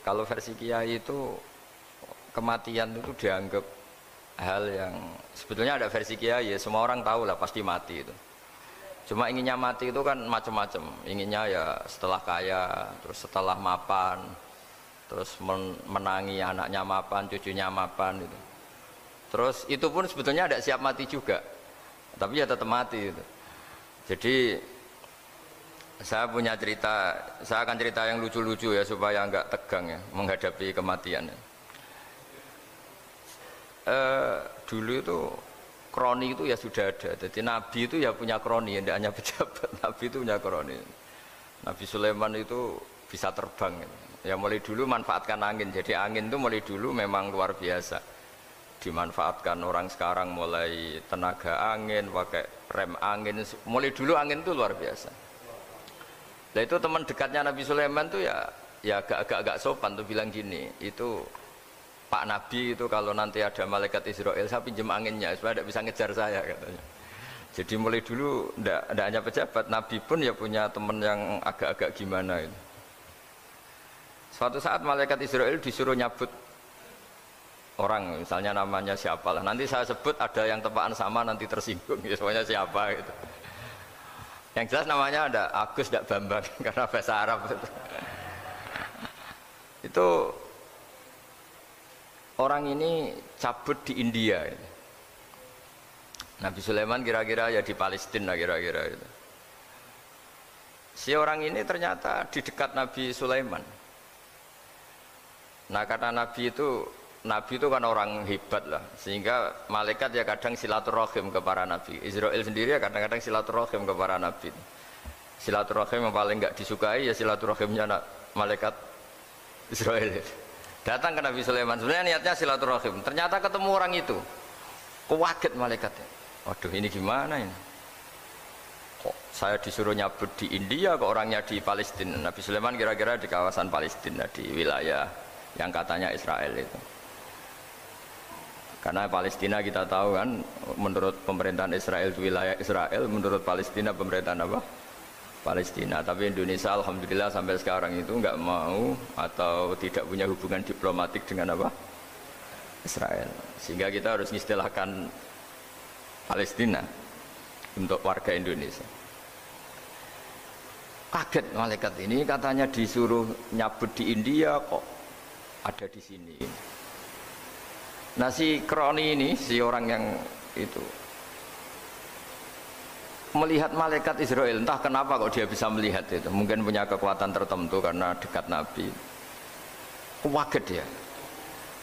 Kalau versi Kiai itu kematian itu dianggap hal yang sebetulnya ada versi Kiai ya, semua orang tahu lah pasti mati itu. Cuma inginnya mati itu kan macam-macam. Inginnya ya setelah kaya, terus setelah mapan, terus menangi anaknya mapan, cucunya mapan itu. Terus itu pun sebetulnya ada siap mati juga, tapi ya tetap mati itu. Jadi saya punya cerita, saya akan cerita yang lucu-lucu ya supaya nggak tegang ya menghadapi kematian. Dulu itu kroni itu ya sudah ada. Jadi Nabi itu ya punya kroni, tidak hanya pejabat. Nabi itu punya kroni. Nabi Sulaiman itu bisa terbang. Ya mulai dulu manfaatkan angin. Jadi angin itu mulai dulu memang luar biasa. Dimanfaatkan orang sekarang mulai tenaga angin, pakai rem angin. Mulai dulu angin itu luar biasa. Nah itu teman dekatnya Nabi Sulaiman tuh ya agak sopan tuh bilang gini, itu Pak Nabi itu kalau nanti ada malaikat Israel saya pinjam anginnya supaya tidak bisa ngejar saya katanya. Jadi mulai dulu tidak hanya pejabat, Nabi pun ya punya teman yang agak-agak gimana itu. Suatu saat malaikat Israel disuruh nyabut orang, misalnya namanya siapa lah. Nanti saya sebut ada yang tepaan sama nanti tersinggung, ya semuanya siapa gitu. Yang jelas namanya ada Agus tidak Bambang karena bahasa Arab itu orang ini cabut di India. Nabi Sulaiman kira-kira ya di Palestina kira-kira itu. Si orang ini ternyata di dekat Nabi Sulaiman. Nah karena Nabi itu kan orang hebat lah, sehingga malaikat ya kadang silaturahim ke para nabi. Israel sendiri ya kadang-kadang silaturahim ke para nabi. Silaturahim yang paling nggak disukai ya silaturahimnya malaikat Israel. Datang ke Nabi Sulaiman, sebenarnya niatnya silaturahim. Ternyata ketemu orang itu, kaget malaikatnya. Waduh ini gimana ini? Kok saya disuruh nyabut di India, kok orangnya di Palestina? Nabi Sulaiman kira-kira di kawasan Palestina, di wilayah yang katanya Israel itu. Karena Palestina kita tahu kan, menurut pemerintahan Israel itu wilayah Israel, menurut Palestina pemerintahan apa? Palestina. Tapi Indonesia alhamdulillah sampai sekarang itu nggak mau atau tidak punya hubungan diplomatik dengan apa? Israel. Sehingga kita harus mengistilahkan Palestina untuk warga Indonesia. Kaget malaikat ini katanya disuruh nyabut di India kok ada di sini. Nah si kroni ini, si orang yang itu melihat malaikat Israel, entah kenapa kok dia bisa melihat itu, mungkin punya kekuatan tertentu karena dekat Nabi. Kaget dia,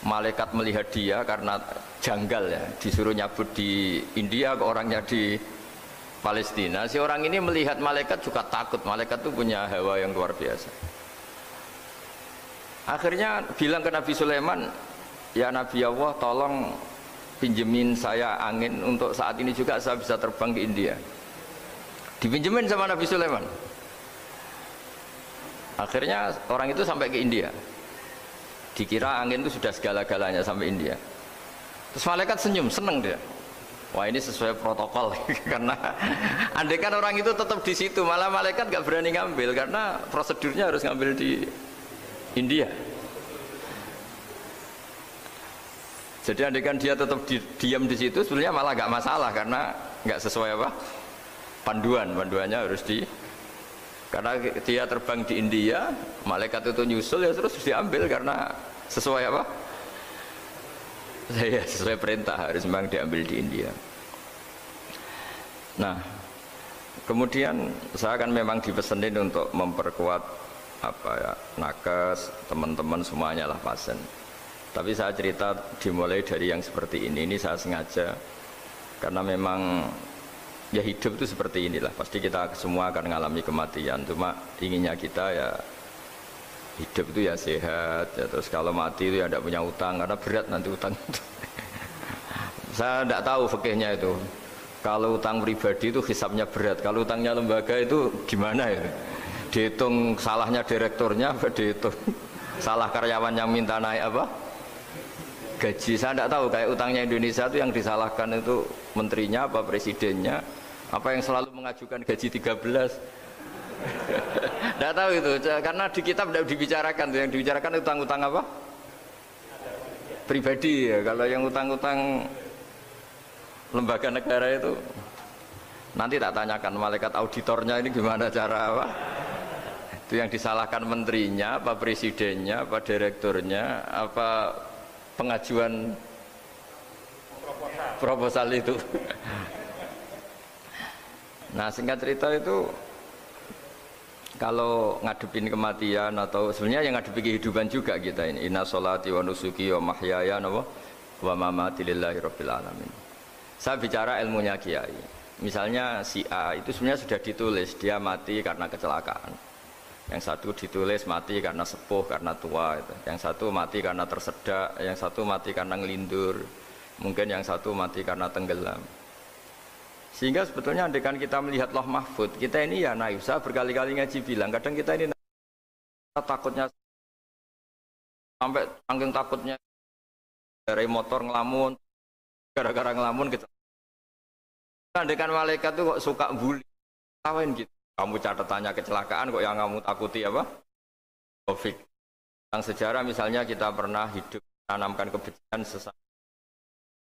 malaikat melihat dia karena janggal ya, disuruh nyabut di India kok orangnya di Palestina. Si orang ini melihat malaikat juga takut, malaikat itu punya hawa yang luar biasa. Akhirnya bilang ke Nabi Sulaiman, ya Nabi Allah tolong pinjemin saya angin untuk saat ini juga saya bisa terbang ke India. Dipinjemin sama Nabi Sulaiman. Akhirnya orang itu sampai ke India. Dikira angin itu sudah segala-galanya sampai India. Terus malaikat senyum, seneng dia. Wah ini sesuai protokol karena andai kan orang itu tetap di situ malah malaikat gak berani ngambil karena prosedurnya harus ngambil di India. Jadi andai kan dia tetap diam di situ sebenarnya malah gak masalah karena gak sesuai apa? Panduannya harus karena dia terbang di India, malaikat itu nyusul ya terus diambil karena sesuai apa? Saya sesuai perintah harus memang diambil di India. Nah, kemudian saya kan memang dipesenin untuk memperkuat apa ya, nakes, teman-teman semuanya lah pasien. Tapi saya cerita dimulai dari yang seperti ini saya sengaja karena memang ya hidup itu seperti inilah, pasti kita semua akan mengalami kematian, cuma inginnya kita ya hidup itu ya sehat ya, terus kalau mati itu ya tidak punya utang karena berat nanti utang itu. Saya tidak tahu fikihnya itu, kalau utang pribadi itu hisabnya berat, kalau utangnya lembaga itu gimana ya, dihitung salahnya direkturnya apa dihitung salah karyawan yang minta naik apa gaji. Saya tidak tahu kayak utangnya Indonesia itu yang disalahkan itu menterinya apa presidennya apa yang selalu mengajukan gaji 13. Tidak tahu itu, karena di kitab tidak dibicarakan. Yang dibicarakan utang-utang apa? Pribadi ya. Kalau yang utang-utang lembaga negara itu nanti tak tanyakan malaikat auditornya ini gimana cara apa? Itu yang disalahkan menterinya, apa presidennya, apa direkturnya, apa pengajuan proposal itu. Nah singkat cerita itu kalau ngadepin kematian atau sebenarnya yang ngadepi kehidupan juga kita ini. Inna sholati wa nusuki wa mahyaya wa mamati lillahi rabbil alamin. Saya bicara ilmunya kiai. Misalnya si A itu sebenarnya sudah ditulis dia mati karena kecelakaan. Yang satu ditulis mati karena sepuh, karena tua itu. Yang satu mati karena tersedak, yang satu mati karena ngelindur. Mungkin yang satu mati karena tenggelam. Sehingga sebetulnya andaikan kita melihat Loh Mahfud, kita ini ya naif. Saya berkali-kali ngaji bilang, kadang kita ini takutnya sampai tanggung takutnya dari motor ngelamun, gara-gara ngelamun kita. Andaikan malaikat itu kok suka bully, tawain gitu. Kamu catatannya kecelakaan kok yang kamu takuti apa? Taufik. Yang sejarah misalnya kita pernah hidup menanamkan kebencian sesama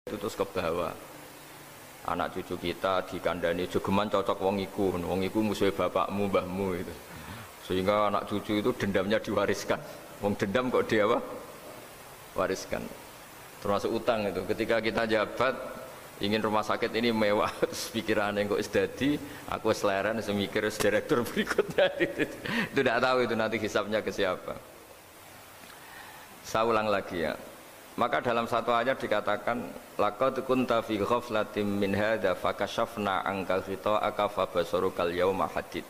itu terus ke bawah. Anak cucu kita dikandani jogeman cocok wong iku musuh bapakmu, mbahmu itu. Sehingga anak cucu itu dendamnya diwariskan. Wong dendam kok dia apa? Wariskan. Termasuk utang itu. Ketika kita jabat ingin rumah sakit ini mewah, pikiran yang kok isdadi, aku seleren, semikir direktur berikutnya. Itu tidak tahu itu nanti hisapnya ke siapa. Saya ulang lagi ya. Maka dalam satu ayat dikatakan, laqad kunta fi ghaflatin min hadza fakashafna anka ghita'aka fabasarukal yauma hadid.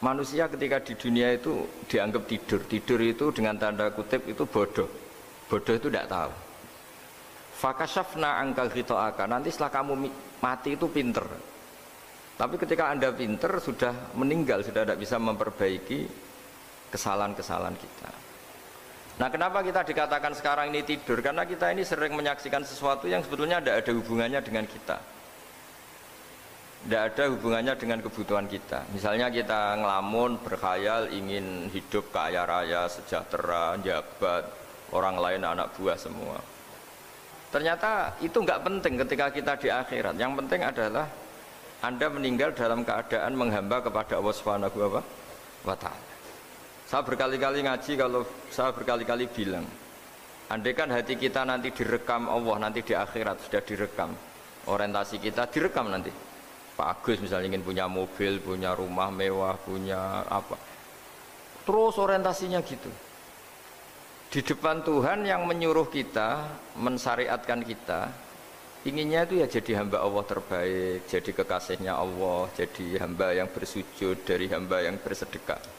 Manusia ketika di dunia itu dianggap tidur. Tidur itu dengan tanda kutip itu bodoh. Bodoh itu tidak tahu. Fakashafna angka ghita'aka, nanti setelah kamu mati itu pinter. Tapi ketika Anda pinter sudah meninggal, sudah tidak bisa memperbaiki kesalahan-kesalahan kita. Nah kenapa kita dikatakan sekarang ini tidur? Karena kita ini sering menyaksikan sesuatu yang sebetulnya tidak ada hubungannya dengan kita. Tidak ada hubungannya dengan kebutuhan kita. Misalnya kita ngelamun, berkhayal, ingin hidup kaya raya, sejahtera, jabat, orang lain anak buah semua. Ternyata itu nggak penting ketika kita di akhirat. Yang penting adalah Anda meninggal dalam keadaan menghamba kepada Allah Subhanahu wa Ta'ala. Saya berkali-kali ngaji, kalau saya berkali-kali bilang, andaikan hati kita nanti direkam Allah, nanti di akhirat sudah direkam, orientasi kita direkam nanti. Pak Agus misalnya ingin punya mobil, punya rumah mewah, punya apa, terus orientasinya gitu. Di depan Tuhan yang menyuruh kita, mensyariatkan kita, inginnya itu ya jadi hamba Allah terbaik, jadi kekasihnya Allah, jadi hamba yang bersujud, dari hamba yang bersedekah.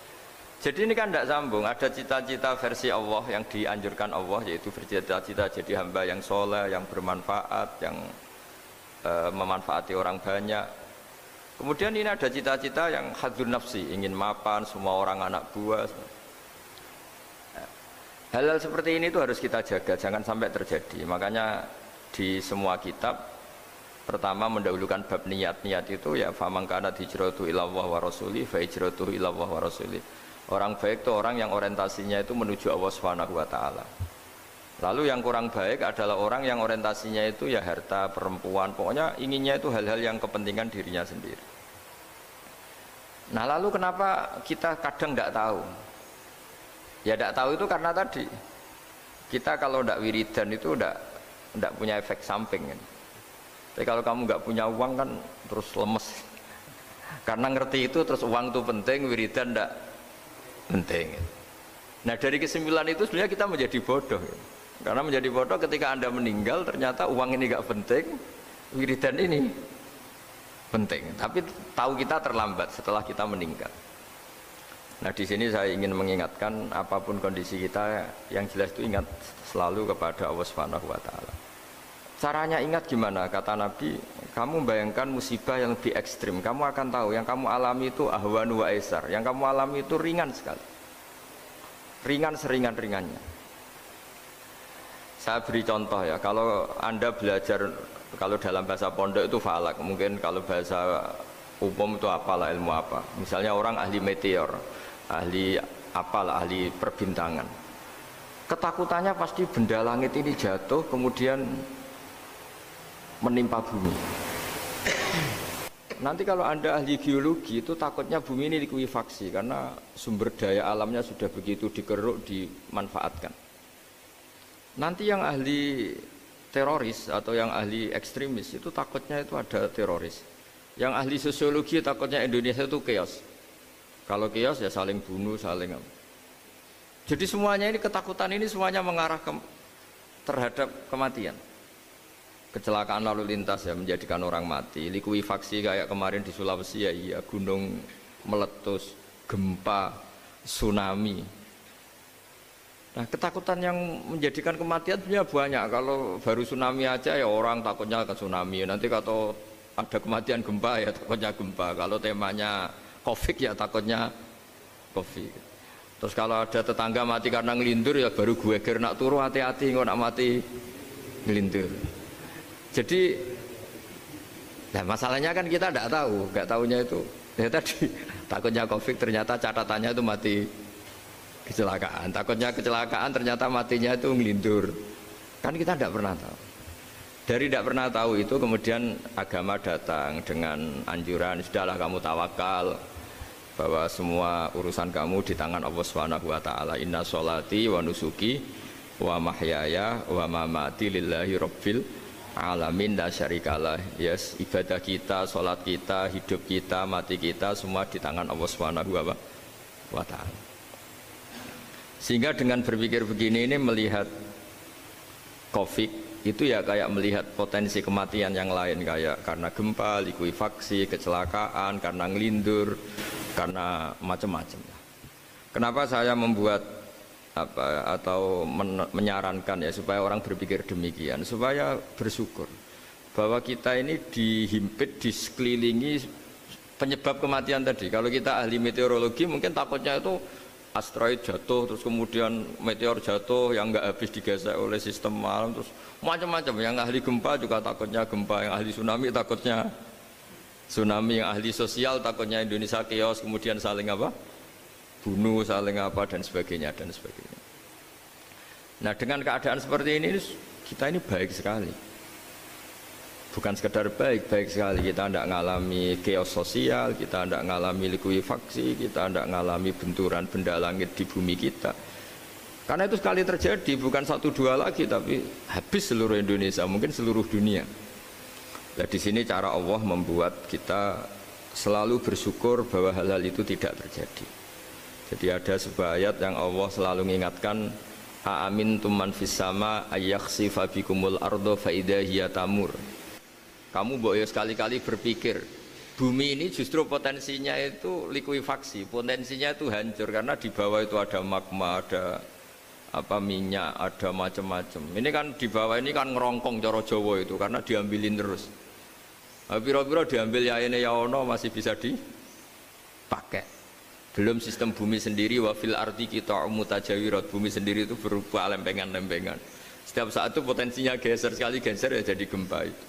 Jadi ini kan tidak sambung, ada cita-cita versi Allah yang dianjurkan Allah, yaitu bercita-cita jadi hamba yang soleh, yang bermanfaat, yang memanfaati orang banyak. Kemudian ini ada cita-cita yang hadzun nafsi, ingin mapan, semua orang anak buah. Hal-hal seperti ini itu harus kita jaga, jangan sampai terjadi. Makanya di semua kitab pertama mendahulukan bab niat. Niat itu ya faman kana hijratuhu ilallah wa rasuli fa hijratuhu ilallah wa rasuli. Orang baik itu orang yang orientasinya itu menuju Allah Subhanahu wa Ta'ala. Lalu yang kurang baik adalah orang yang orientasinya itu ya harta, perempuan, pokoknya inginnya itu hal-hal yang kepentingan dirinya sendiri. Nah lalu kenapa kita kadang tidak tahu? Ya tidak tahu itu karena tadi kita kalau tidak wiridan itu tidak punya efek samping kan. Tapi kalau kamu nggak punya uang kan terus lemes. Karena ngerti itu terus uang itu penting, wiridan tidak penting. Nah dari kesimpulan itu sebenarnya kita menjadi bodoh. Karena menjadi bodoh ketika Anda meninggal ternyata uang ini nggak penting, wiridan ini penting. Tapi tahu kita terlambat setelah kita meninggal. Nah di sini saya ingin mengingatkan apapun kondisi kita yang jelas itu ingat selalu kepada Allah Subhanahu wa Ta'ala. Caranya ingat gimana? Kata Nabi, kamu bayangkan musibah yang lebih ekstrim, kamu akan tahu yang kamu alami itu ahwanu wa aisar, yang kamu alami itu ringan sekali, ringan seringan-ringannya. Saya beri contoh ya, kalau Anda belajar, kalau dalam bahasa pondok itu falak, mungkin kalau bahasa Umum itu apalah ilmu apa. Misalnya orang ahli meteor, ahli apalah, ahli perbintangan. Ketakutannya pasti benda langit ini jatuh kemudian menimpa bumi. Nanti kalau Anda ahli geologi itu takutnya bumi ini likuifaksi karena sumber daya alamnya sudah begitu dikeruk, dimanfaatkan. Nanti yang ahli teroris atau yang ahli ekstremis itu takutnya itu ada teroris. Yang ahli sosiologi takutnya Indonesia itu chaos. Kalau chaos ya saling bunuh, saling apa. Jadi semuanya ini ketakutan ini semuanya mengarah terhadap kematian. Kecelakaan lalu lintas ya menjadikan orang mati. Likuifaksi kayak kemarin di Sulawesi ya iya, gunung meletus, gempa, tsunami. Nah ketakutan yang menjadikan kematian sebenarnya banyak. Kalau baru tsunami aja ya orang takutnya ke tsunami. Nanti kalau ada kematian gempa ya takutnya gempa. Kalau temanya COVID ya takutnya COVID. Terus kalau ada tetangga mati karena ngelindur ya baru gue nak turu hati-hati nggak nak mati ngelindur. Jadi, nah masalahnya kan kita tidak tahu, nggak tahunya itu. Ya tadi takutnya COVID ternyata catatannya itu mati kecelakaan. Takutnya kecelakaan ternyata matinya itu ngelindur. Kan kita tidak pernah tahu. Dari tidak pernah tahu itu kemudian agama datang dengan anjuran sudahlah kamu tawakal bahwa semua urusan kamu di tangan Allah Subhanahu wa taala. Inna sholati wa nusuki wa mahyaya wa mamati lillahi rabbil alamin la syarikalah. Yes, ibadah kita, sholat kita, hidup kita, mati kita semua di tangan Allah Subhanahu wa taala. Sehingga dengan berpikir begini ini melihat COVID itu ya kayak melihat potensi kematian yang lain kayak karena gempa, likuifaksi, kecelakaan, karena ngelindur, karena macam-macam. Kenapa saya membuat atau menyarankan ya supaya orang berpikir demikian, supaya bersyukur bahwa kita ini dihimpit, disekelilingi penyebab kematian tadi. Kalau kita ahli meteorologi mungkin takutnya itu asteroid jatuh, terus kemudian meteor jatuh yang nggak habis digesek oleh sistem alam, terus macam-macam. Yang ahli gempa juga takutnya gempa, yang ahli tsunami takutnya tsunami, yang ahli sosial takutnya Indonesia chaos, kemudian saling apa? Bunuh, saling apa dan sebagainya dan sebagainya. Nah dengan keadaan seperti ini kita ini baik sekali. Bukan sekedar baik, baik sekali. Kita tidak mengalami chaos sosial, kita tidak mengalami likuifaksi, kita tidak mengalami benturan benda langit di bumi kita. Karena itu sekali terjadi, bukan 1-2 lagi, tapi habis seluruh Indonesia, mungkin seluruh dunia. Nah di sini cara Allah membuat kita selalu bersyukur bahwa hal-hal itu tidak terjadi. Jadi ada sebuah ayat yang Allah selalu mengingatkan, Aamintum man fis sama ayakhsifa bikumul ardo fa idza hiya tamur. Kamu boleh sekali-kali berpikir bumi ini justru potensinya itu likuifaksi, potensinya itu hancur karena di bawah itu ada magma, ada apa minyak, ada macam-macam. Ini kan di bawah ini kan ngerongkong cara Jawa itu karena diambilin terus. Piro-piro diambil ya ini ya ono masih bisa dipakai. Belum sistem bumi sendiri, wafil arti kita mutajawirat, bumi sendiri itu berupa lempengan-lempengan. Setiap saat itu potensinya geser, sekali geser ya jadi gempa itu.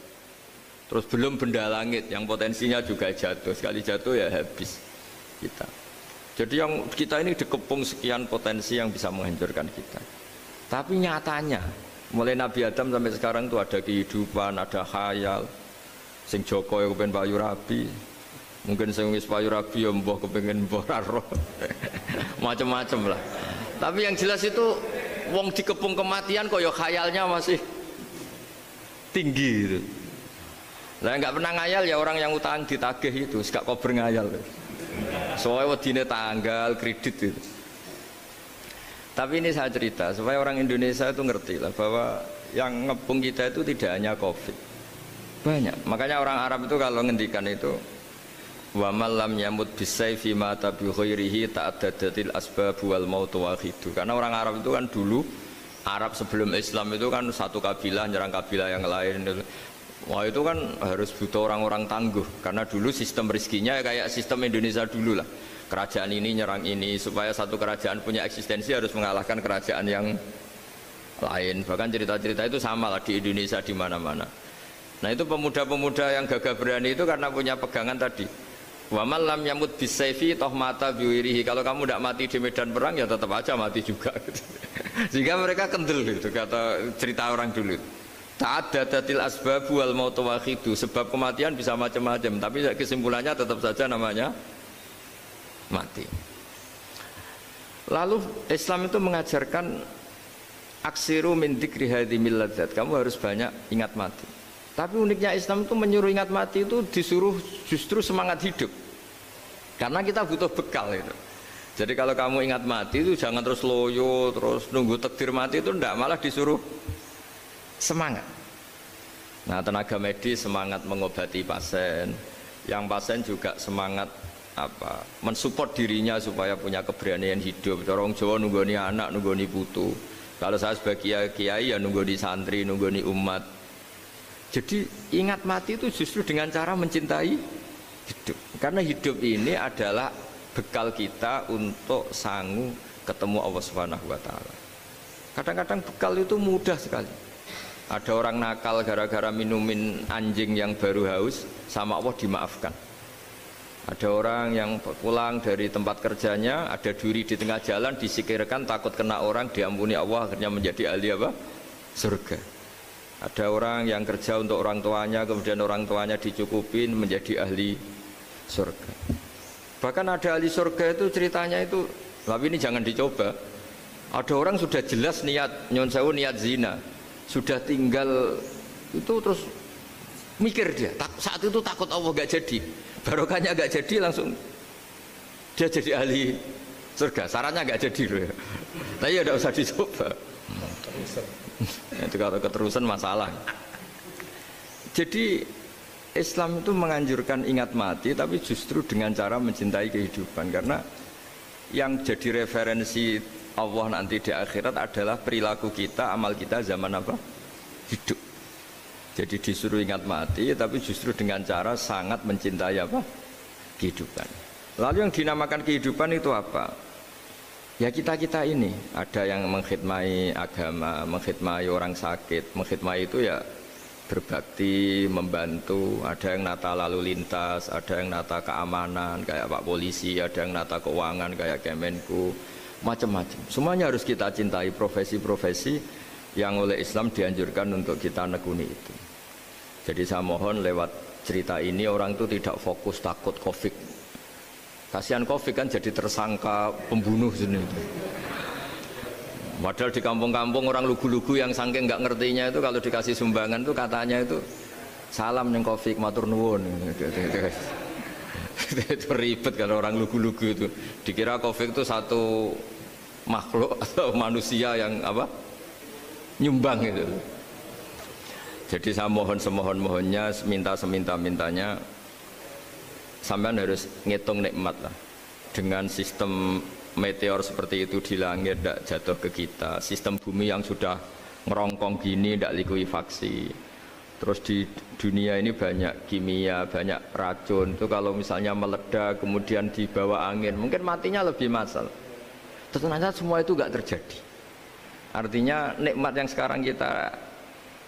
Terus belum benda langit yang potensinya juga jatuh, sekali jatuh ya habis kita. Jadi yang kita ini dikepung sekian potensi yang bisa menghancurkan kita. Tapi nyatanya, mulai Nabi Adam sampai sekarang itu ada kehidupan, ada khayal. Sing Joko yang kepengen payu rabi. Mungkin sing wis payu rabi ya mbah kepengin mbah roh. Macam-macam lah. Tapi yang jelas itu wong dikepung kematian kok ya khayalnya masih tinggi gitu. Lah enggak pernah ngayal ya orang yang utang ditagih itu, gak kober ngayal. Soalnya wedine tanggal kredit itu. Tapi ini saya cerita supaya orang Indonesia itu ngerti lah bahwa yang ngepung kita itu tidak hanya COVID. Banyak. Makanya orang Arab itu kalau ngendikan itu wa man lam yamut bisayfi mata bi ghairihi ta'addadatil asbab wal maut wahidu. Karena orang Arab itu kan dulu Arab sebelum Islam itu kan satu kabilah nyerang kabilah yang lain. Wah itu kan harus butuh orang-orang tangguh karena dulu sistem rezekinya kayak sistem Indonesia dulu lah. Kerajaan ini nyerang ini supaya satu kerajaan punya eksistensi harus mengalahkan kerajaan yang lain. Bahkan cerita-cerita itu sama lah di Indonesia di mana-mana. Nah itu pemuda-pemuda yang gagah berani itu karena punya pegangan tadi. Wa man lam yamut bisayfi toh mata biwirihi. Kalau kamu tidak mati di medan perang ya tetap aja mati juga. Sehingga mereka kendel gitu kata cerita orang dulu. Ta'addadatil asbabu wal mautu wahidu. Sebab kematian bisa macam-macam, tapi kesimpulannya tetap saja namanya mati. Lalu Islam itu mengajarkan aksiru min dzikri hadhimil ladzat. Kamu harus banyak ingat mati. Tapi uniknya Islam itu menyuruh ingat mati itu disuruh justru semangat hidup. Karena kita butuh bekal itu. Jadi kalau kamu ingat mati itu jangan terus loyo, terus nunggu takdir mati itu enggak, malah disuruh semangat. Nah, tenaga medis semangat mengobati pasien, yang pasien juga semangat mensupport dirinya supaya punya keberanian hidup. Orang Jawa nunggoni anak, nunggoni putu. Kalau saya sebagai kiai ya nunggoni santri, nunggoni umat. Jadi ingat mati itu justru dengan cara mencintai hidup. Karena hidup ini adalah bekal kita untuk sanggup ketemu Allah Subhanahu wa taala. Kadang-kadang bekal itu mudah sekali. Ada orang nakal gara-gara minumin anjing yang baru haus, sama Allah dimaafkan. Ada orang yang pulang dari tempat kerjanya, ada duri di tengah jalan, disikirkan takut kena orang, diampuni Allah, akhirnya menjadi ahli apa? Surga. Ada orang yang kerja untuk orang tuanya, kemudian orang tuanya dicukupin menjadi ahli surga. Bahkan ada ahli surga itu ceritanya itu, tapi ini jangan dicoba. Ada orang sudah jelas niat nyon sewu, niat zina, sudah tinggal itu terus mikir dia. Saat itu takut Allah gak jadi, barokahnya gak jadi, langsung dia jadi ahli surga. Sarannya gak jadi loh ya. Tapi ya tidak usah dicoba. Itu kalau keterusan masalah. Jadi Islam itu menganjurkan ingat mati, tapi justru dengan cara mencintai kehidupan. Karena yang jadi referensi Allah nanti di akhirat adalah perilaku kita, amal kita zaman apa? Hidup. Jadi disuruh ingat mati, tapi justru dengan cara sangat mencintai apa? Kehidupan. Lalu yang dinamakan kehidupan itu apa? Ya kita-kita ini, ada yang mengkhidmati agama, mengkhidmati orang sakit, mengkhidmati itu ya berbakti, membantu. Ada yang nata lalu lintas, ada yang nata keamanan kayak Pak Polisi, ada yang nata keuangan kayak Kemenku, macam-macam. Semuanya harus kita cintai, profesi-profesi yang oleh Islam dianjurkan untuk kita nekuni itu. Jadi saya mohon lewat cerita ini orang itu tidak fokus takut Covid. Kasihan Covid kan jadi tersangka pembunuh sini. Padahal di kampung-kampung orang lugu-lugu yang saking nggak ngertinya itu kalau dikasih sumbangan itu katanya itu salam neng Covid matur nuwun. Itu ribet kalau orang lugu-lugu itu. Dikira Covid itu satu makhluk atau manusia yang apa? Nyumbang itu. Jadi saya mohon semohon-mohonnya, minta seminta-mintanya, sampean harus ngitung nikmat lah. Dengan sistem meteor seperti itu di langit tidak jatuh ke kita, sistem bumi yang sudah ngerongkong gini tidak likuifaksi, terus di dunia ini banyak kimia, banyak racun itu kalau misalnya meledak kemudian dibawa angin mungkin matinya lebih massal. Ternyata semua itu tidak terjadi. Artinya nikmat yang sekarang kita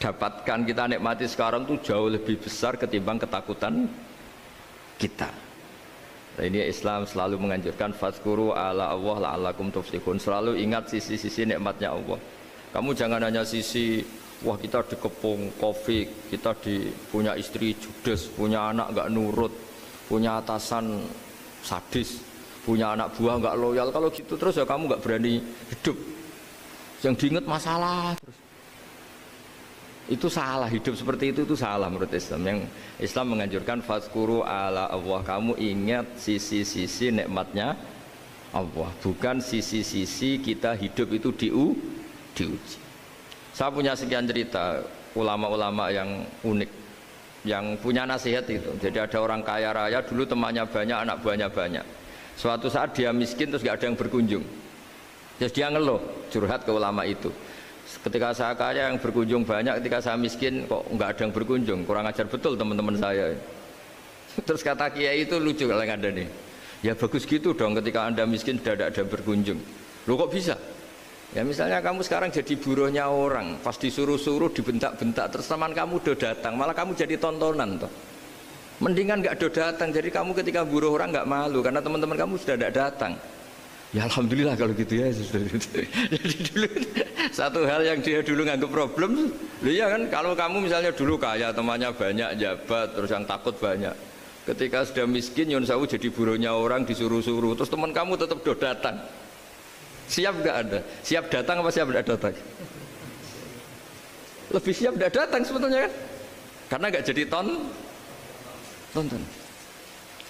dapatkan, kita nikmati sekarang itu jauh lebih besar ketimbang ketakutan kita. Nah, ini Islam selalu menganjurkan fadzkuru ala Allah la'allakum tuflihun. Selalu ingat sisi-sisi nikmatnya Allah. Kamu jangan hanya sisi wah kita dikepung Covid, kita punya istri judes, punya anak nggak nurut, punya atasan sadis, punya anak buah nggak loyal. Kalau gitu terus ya kamu nggak berani hidup. Yang diingat masalah terus. Itu salah, hidup seperti itu salah menurut Islam. Yang Islam menganjurkan fadzkuru ala Allah, kamu ingat sisi-sisi nikmatnya Allah, bukan sisi-sisi kita hidup itu diuji. Saya punya sekian cerita ulama-ulama yang unik, yang punya nasihat itu. Jadi ada orang kaya raya dulu temannya banyak, anak buahnya banyak. Suatu saat dia miskin terus gak ada yang berkunjung. Terus dia ngeluh, curhat ke ulama itu. Ketika saya kaya yang berkunjung banyak, ketika saya miskin kok nggak ada yang berkunjung, kurang ajar betul teman-teman saya. Terus kata kiai itu lucu kalau ada nih, ya bagus gitu dong ketika anda miskin sudah ada yang berkunjung. Loh kok bisa? Ya misalnya kamu sekarang jadi buruhnya orang, pas disuruh-suruh dibentak-bentak, terus teman kamu udah datang, malah kamu jadi tontonan toh. Mendingan nggak do datang. Jadi kamu ketika buruh orang nggak malu karena teman-teman kamu sudah tidak datang. Ya alhamdulillah kalau gitu ya. Jadi dulu satu hal yang dia dulu nganggap problem, ya kan kalau kamu misalnya dulu kaya, temannya banyak, jabat, terus yang takut banyak. Ketika sudah miskin, Yun Sawu jadi buruhnya orang disuruh-suruh, terus teman kamu tetap do datang. Siap nggak ada? Siap datang apa siap tidak datang? Lebih siap tidak datang sebetulnya kan? Karena nggak jadi tonton.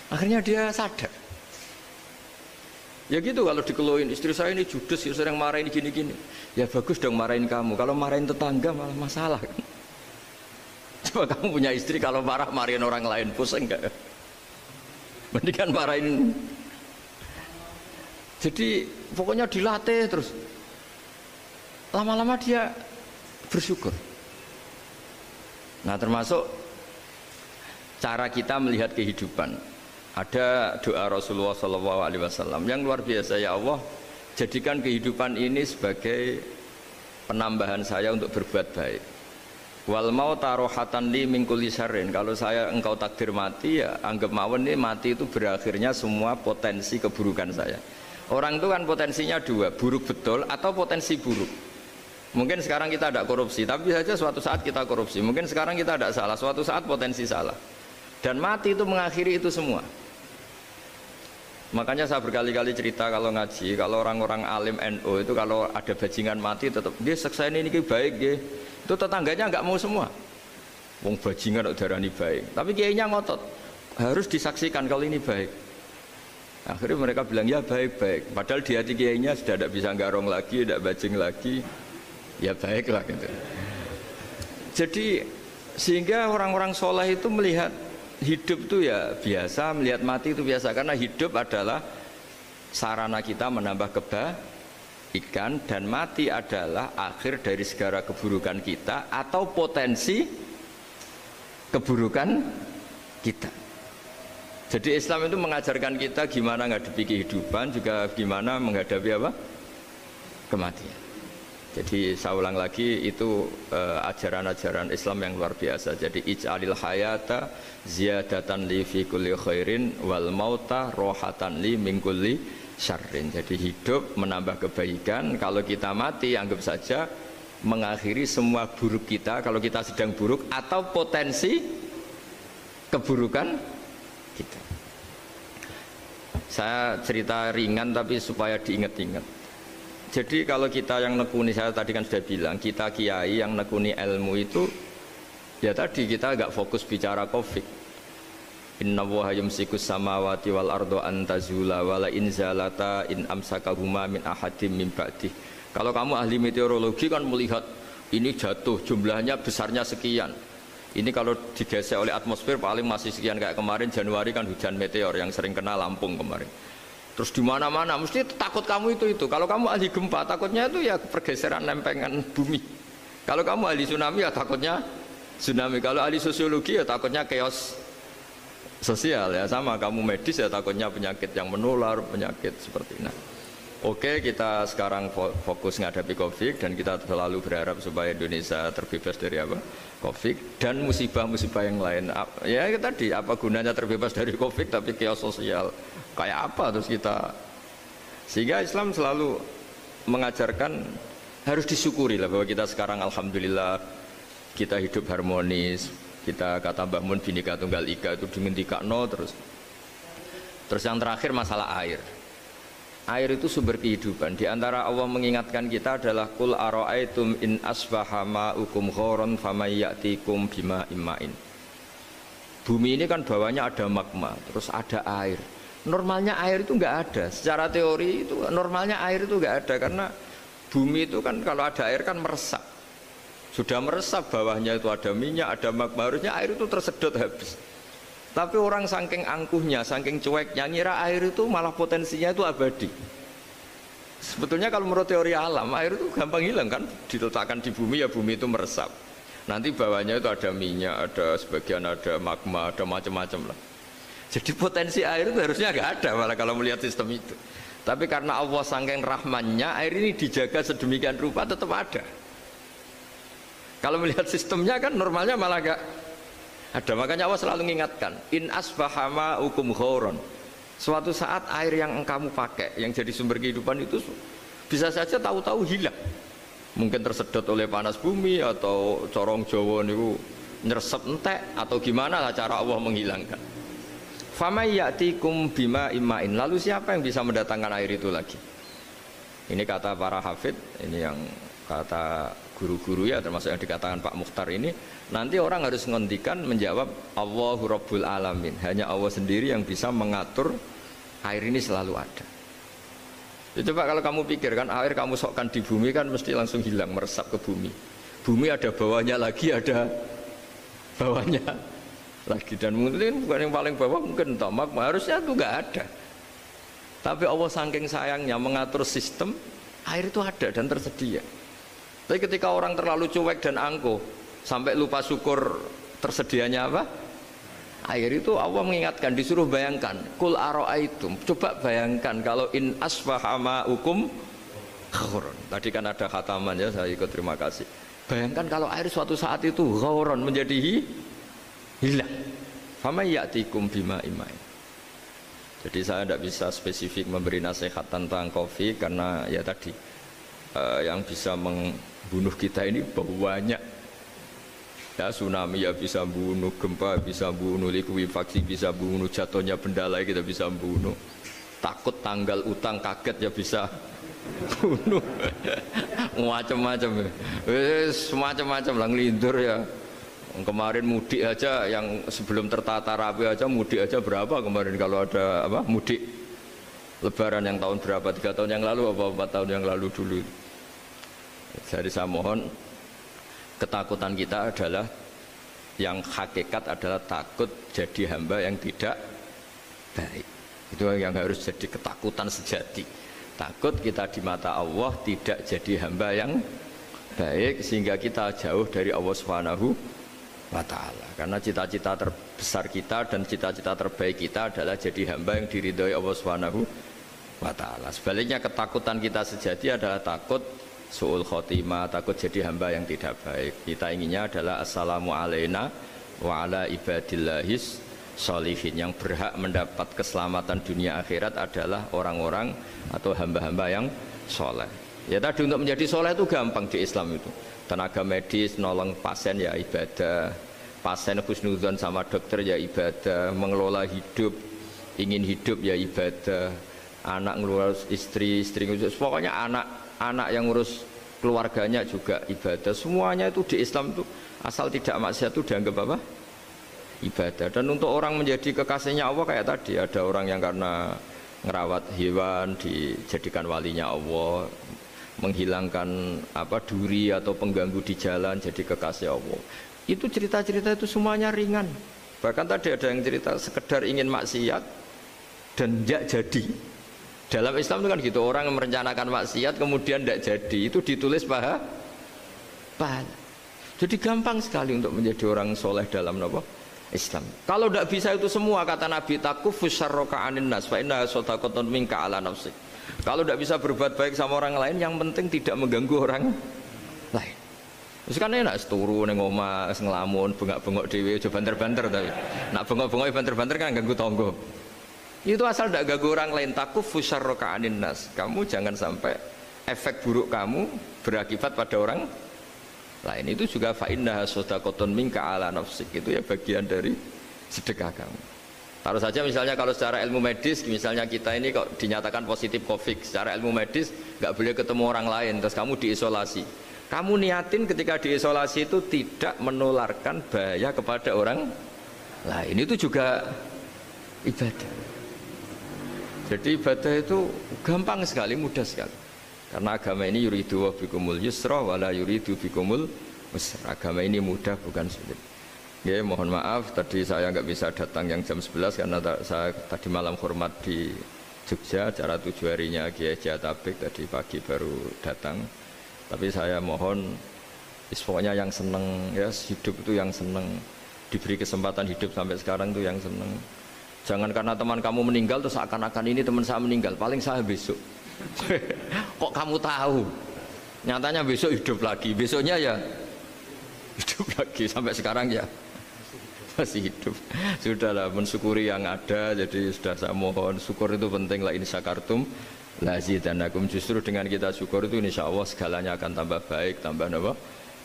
Akhirnya dia sadar. Ya gitu kalau dikeluhin istri saya ini judes, ya sering marahin gini-gini. Ya bagus dong marahin kamu. Kalau marahin tetangga malah masalah. Coba kamu punya istri kalau marahin orang lain pusing enggak? Mendingan marahin. Jadi pokoknya dilatih terus. Lama-lama dia bersyukur. Nah termasuk cara kita melihat kehidupan. Ada doa Rasulullah SAW yang luar biasa. Ya Allah, jadikan kehidupan ini sebagai penambahan saya untuk berbuat baik. Wal mauta rohatan li min kulli syarrin. Kalau engkau takdir mati, ya anggap mawon ini mati itu berakhirnya semua potensi keburukan saya. Orang itu kan potensinya dua, buruk betul atau potensi buruk. Mungkin sekarang kita tidak korupsi, tapi saja suatu saat kita korupsi. Mungkin sekarang kita tidak salah, suatu saat potensi salah. Dan mati itu mengakhiri itu semua. Makanya saya berkali-kali cerita kalau ngaji, kalau orang-orang alim NU itu kalau ada bajingan mati tetap dia seksain ini baik dia. Itu tetangganya nggak mau semua. Wong bajingan darani baik, tapi kiainya ngotot harus disaksikan kalau ini baik. Akhirnya mereka bilang ya baik-baik. Padahal di hati kiainya sudah tidak bisa garong lagi, tidak bajing lagi. Ya baiklah gitu. Jadi sehingga orang-orang soleh itu melihat hidup itu ya biasa, melihat mati itu biasa, karena hidup adalah sarana kita menambah kebaikan dan mati adalah akhir dari segala keburukan kita atau potensi keburukan kita. Jadi Islam itu mengajarkan kita gimana menghadapi kehidupan, juga gimana menghadapi apa? Kematian. Jadi saya ulang lagi, itu ajaran-ajaran Islam yang luar biasa. Jadi ij'alil hayata ziyadatan li fi kulli khairin wal mauta rohatan li min kulli syarrin. Jadi hidup menambah kebaikan, kalau kita mati anggap saja mengakhiri semua buruk kita kalau kita sedang buruk atau potensi keburukan kita. Saya cerita ringan tapi supaya diingat-ingat. Jadi kalau kita yang nekuni, saya tadi kan sudah bilang, kita kiai yang nekuni ilmu itu, ya tadi kita agak fokus bicara Covid. Inna woha yumsikus samawati wal ardo antazula wala inzalata in amsakahuma min ahadim min ba'dih. Kalau kamu ahli meteorologi kan melihat ini jatuh jumlahnya besarnya sekian. Ini kalau digesek oleh atmosfer paling masih sekian, kayak kemarin Januari kan hujan meteor yang sering kena Lampung kemarin. Terus di mana-mana mesti takut kamu itu. Kalau kamu ahli gempa takutnya itu ya pergeseran lempengan bumi. Kalau kamu ahli tsunami ya takutnya tsunami. Kalau ahli sosiologi ya takutnya chaos sosial ya, sama kamu medis ya takutnya penyakit yang menular, penyakit seperti ini. Oke, kita sekarang fokus menghadapi Covid dan kita selalu berharap supaya Indonesia terbebas dari apa? Covid dan musibah-musibah yang lain. Ya tadi apa gunanya terbebas dari Covid tapi chaos sosial kayak apa terus kita? Sehingga Islam selalu mengajarkan harus disyukuri lah bahwa kita sekarang alhamdulillah kita hidup harmonis. Kita kata Mbah Mun Bhinneka Tunggal Ika itu dingendikakno terus. Terus yang terakhir masalah air. Air itu sumber kehidupan. Di antara Allah mengingatkan kita adalah kul ara'aitum in asbaha ma'ukum ghoron famayyatikum bima imma'in. Bumi ini kan bawahnya ada magma, terus ada air. Normalnya air itu enggak ada. Secara teori itu normalnya air itu enggak ada karena bumi itu kan kalau ada air kan meresap. Sudah meresap, bawahnya itu ada minyak, ada magma, harusnya air itu tersedot habis. Tapi orang saking angkuhnya, saking cueknya, ngira air itu malah potensinya itu abadi. Sebetulnya kalau menurut teori alam, air itu gampang hilang kan, diletakkan di bumi ya bumi itu meresap. Nanti bawahnya itu ada minyak, ada sebagian ada magma, ada macam-macam lah. Jadi potensi air itu harusnya nggak ada malah kalau melihat sistem itu. Tapi karena Allah saking rahmannya, air ini dijaga sedemikian rupa tetap ada. Kalau melihat sistemnya kan normalnya malah nggak Ada, makanya Allah selalu mengingatkan, in asbahama ukum khoron. Suatu saat air yang kamu pakai, yang jadi sumber kehidupan itu bisa saja tahu-tahu hilang. Mungkin tersedot oleh panas bumi atau corong Jawa niku nyeresep entek atau gimana lah cara Allah menghilangkan. Famay ya'tikum bima imain. Lalu siapa yang bisa mendatangkan air itu lagi? Ini kata para hafid, ini yang kata guru-guru ya, termasuk yang dikatakan Pak Mukhtar ini. Nanti orang harus ngendikan menjawab Allahu Rabbul Alamin. Hanya Allah sendiri yang bisa mengatur air ini selalu ada. Itu Pak, kalau kamu pikirkan air kamu sokkan di bumi kan mesti langsung hilang, meresap ke bumi. Bumi ada bawahnya lagi, ada bawahnya lagi, dan mungkin bukan yang paling bawah, mungkin tomak, harusnya itu nggak ada. Tapi Allah saking sayangnya mengatur sistem air itu ada dan tersedia. Tapi ketika orang terlalu cuek dan angkuh sampai lupa syukur tersedianya apa? Air itu Allah mengingatkan, disuruh bayangkan, kul aro'aitum, coba bayangkan kalau in asfahama ukum khauron. Tadi kan ada khataman ya, saya ikut, terima kasih. Bayangkan kalau air suatu saat itu khauron, menjadi hilang. Fama ya'tikum bima imain. Jadi saya tidak bisa spesifik memberi nasihat tentang kopi karena ya tadi yang bisa membunuh kita ini banyak. Ya, tsunami ya bisa bunuh, gempa bisa bunuh, likuifaksi bisa bunuh, jatuhnya benda lain kita bisa bunuh, takut tanggal utang kaget ya bisa bunuh. Macam-macam, semacam-macam lah, ngelindur ya. Kemarin mudik aja, yang sebelum tertata rapi aja mudik aja berapa kemarin, kalau ada apa mudik Lebaran yang tahun berapa, 3 tahun yang lalu apa 4 tahun yang lalu dulu. Jadi saya mohon, ketakutan kita adalah yang hakikat adalah takut jadi hamba yang tidak baik. Itu yang harus jadi ketakutan sejati. Takut kita di mata Allah tidak jadi hamba yang baik, sehingga kita jauh dari Allah Subhanahu wa ta'ala. Karena cita-cita terbesar kita dan cita-cita terbaik kita adalah jadi hamba yang diridhoi Allah Subhanahu wa ta'ala. Sebaliknya ketakutan kita sejati adalah takut su'ul khotimah, takut jadi hamba yang tidak baik. Kita inginnya adalah assalamu alaina wa ala ibadillahis sholihin. Yang berhak mendapat keselamatan dunia akhirat adalah orang-orang atau hamba-hamba yang soleh. Ya tadi, untuk menjadi soleh itu gampang di Islam itu. Tenaga medis nolong pasien ya ibadah, pasien husnudzon sama dokter ya ibadah, mengelola hidup, ingin hidup ya ibadah, anak ngurus istri, istri ngurus, pokoknya anak yang ngurus keluarganya juga ibadah. Semuanya itu di Islam itu asal tidak maksiat itu dianggap apa? Ibadah. Dan untuk orang menjadi kekasihnya Allah kayak tadi, ada orang yang karena ngerawat hewan dijadikan walinya Allah, menghilangkan apa duri atau pengganggu di jalan jadi kekasih Allah. Itu cerita-cerita itu semuanya ringan. Bahkan tadi ada yang cerita sekedar ingin maksiat dan tidak jadi. Dalam Islam itu kan gitu, orang yang merencanakan maksiat kemudian tidak jadi, itu ditulis pahala. Jadi gampang sekali untuk menjadi orang soleh dalam Islam. Kalau tidak bisa itu semua, kata Nabi, takufus syarroka anin nas fa inna sadaqatun minka ala nafsik. Kalau tidak bisa berbuat baik sama orang lain, yang penting tidak mengganggu orang lain. Terus kan enak seturu ning omah ngelamun bengak-bengok dhewe aja banter-banter, tapi nak bengok-bengok banter-banter kan ganggu tangga. Itu asal tidak ganggu orang lain. Takufus syarroka anin nas. Kamu jangan sampai efek buruk kamu berakibat pada orang lain. Itu juga fa inna sadaqatun minka ala nafsik. Itu ya bagian dari sedekah kamu. Taruh saja misalnya kalau secara ilmu medis, misalnya kita ini kok dinyatakan positif COVID, secara ilmu medis nggak boleh ketemu orang lain, terus kamu diisolasi. Kamu niatin ketika diisolasi itu tidak menularkan bahaya kepada orang lain. Itu juga ibadah. Jadi ibadah itu gampang sekali, mudah sekali. Karena agama ini yuridu wa bikumul yusra wala yuridu bikumul usra. Agama ini mudah, bukan sulit. Ya, mohon maaf tadi saya nggak bisa datang yang jam 11 karena saya tadi malam hormat di Jogja, acara 7 harinya Kiai Jatabek, tadi pagi baru datang. Tapi saya mohon pokoknya yang seneng ya, hidup itu yang seneng, diberi kesempatan hidup sampai sekarang itu yang seneng. Jangan karena teman kamu meninggal terus seakan-akan ini teman saya meninggal, paling saya besok. Kok kamu tahu? Nyatanya besok hidup lagi, besoknya ya hidup lagi, sampai sekarang ya masih hidup. Sudahlah mensyukuri yang ada. Jadi sudah saya mohon syukur itu penting lah, ini syakartum lazidanakum. Justru dengan kita syukur itu insya Allah segalanya akan tambah baik, tambah apa?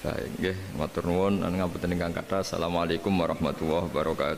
Baik. Nggih, matur nuwun ngapunten ingkang kathah. Assalamualaikum warahmatullahi wabarakatuh.